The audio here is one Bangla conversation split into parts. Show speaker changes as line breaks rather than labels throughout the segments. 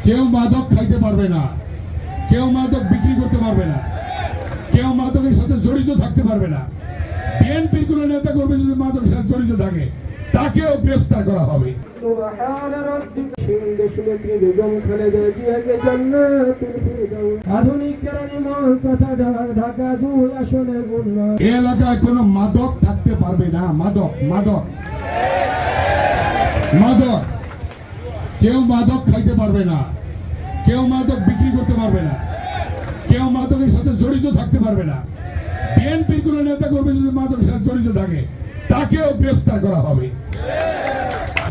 কেউ মাদক খাইতে পারবে না, কেউ মাদক বিক্রি করতে পারবে না, কেউ মাদকের সাথে জড়িত থাকতে পারবে না। বিএনপির কোন নেতা কর্মী যদি মাদকের সাথে জড়িত থাকে তাকেও গ্রেফতার করা হবে। এলাকায় কোনো মাদক থাকতে পারবে না। মাদক মাদক মাদক কেউ মাদক খাইতে পারবে না, কেউ মাদক বিক্রি করতে পারবে না, কেউ মাদকের সাথে জড়িত থাকতে পারবে না। বিএনপির কোন নেতা কর্মী যদি মাদকের সাথে জড়িত থাকে তাকেও গ্রেফতার করা হবে।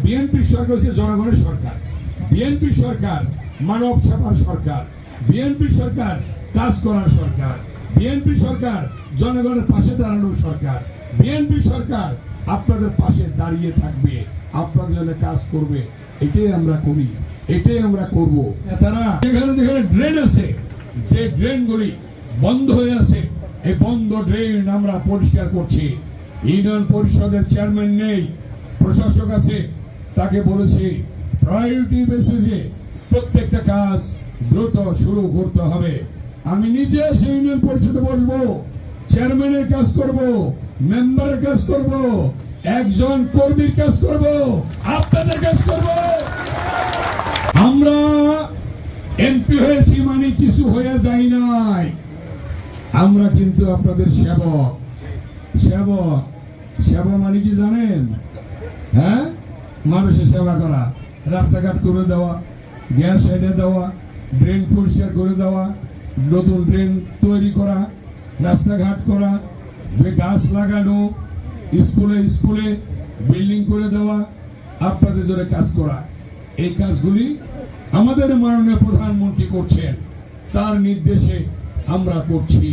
বিএনপি সরকার হচ্ছে জনগণের সরকার। বিএনপি সরকার মানব সেবার সরকার। বিএনপি সরকার কাজ করার সরকার। বিএনপি সরকার জনগণের পাশে দাঁড়ানোর সরকার। বিএনপি সরকার আপনাদের পাশে দাঁড়িয়ে থাকবে, আপনাদের জন্য কাজ করবে। এটাই আমরা করি, এটাই আমরা করব। তারা যেখানে যেখানে ড্রেন আছে, যে ড্রেনগুলি বন্ধ হয়ে আছে, এই বন্ধ ড্রেন আমরা পরিষ্কার করছি। ইউনিয়ন পরিষদের চেয়ারম্যান নেই, প্রশাসক আছে, তাকে বলেছি প্রায়োরিটি বেসিসে প্রত্যেকটা কাজ দ্রুত শুরু করতে হবে। আমি নিজে সেই ইউনিয়ন পরিষদে বসবো, চেয়ারম্যানের কাজ করব, মেম্বারের কাজ করব, একজন কর্মীর কাজ করব, আপনাদের কাজ করব। আমরা এমপি হয়েছি মানে কিছু হয়ে যায় নাই, আমরা কিন্তু আপনাদের সেবক। সেবক সেবা মানে কি জানেন? হ্যাঁ, মানুষের সেবা করা, রাস্তাঘাট করে দেওয়া, গ্যাস এনে দেওয়া, ড্রেন পরিষ্কার করে দেওয়া, নতুন ড্রেন তৈরি করা, রাস্তাঘাট করা, গাছ লাগানো, স্কুলে স্কুলে বিল্ডিং করে দেওয়া, আপনাদের জন্য কাজ করা। এই কাজগুলি আমাদের মাননীয় প্রধানমন্ত্রী করছেন, তার নির্দেশে আমরা করছি।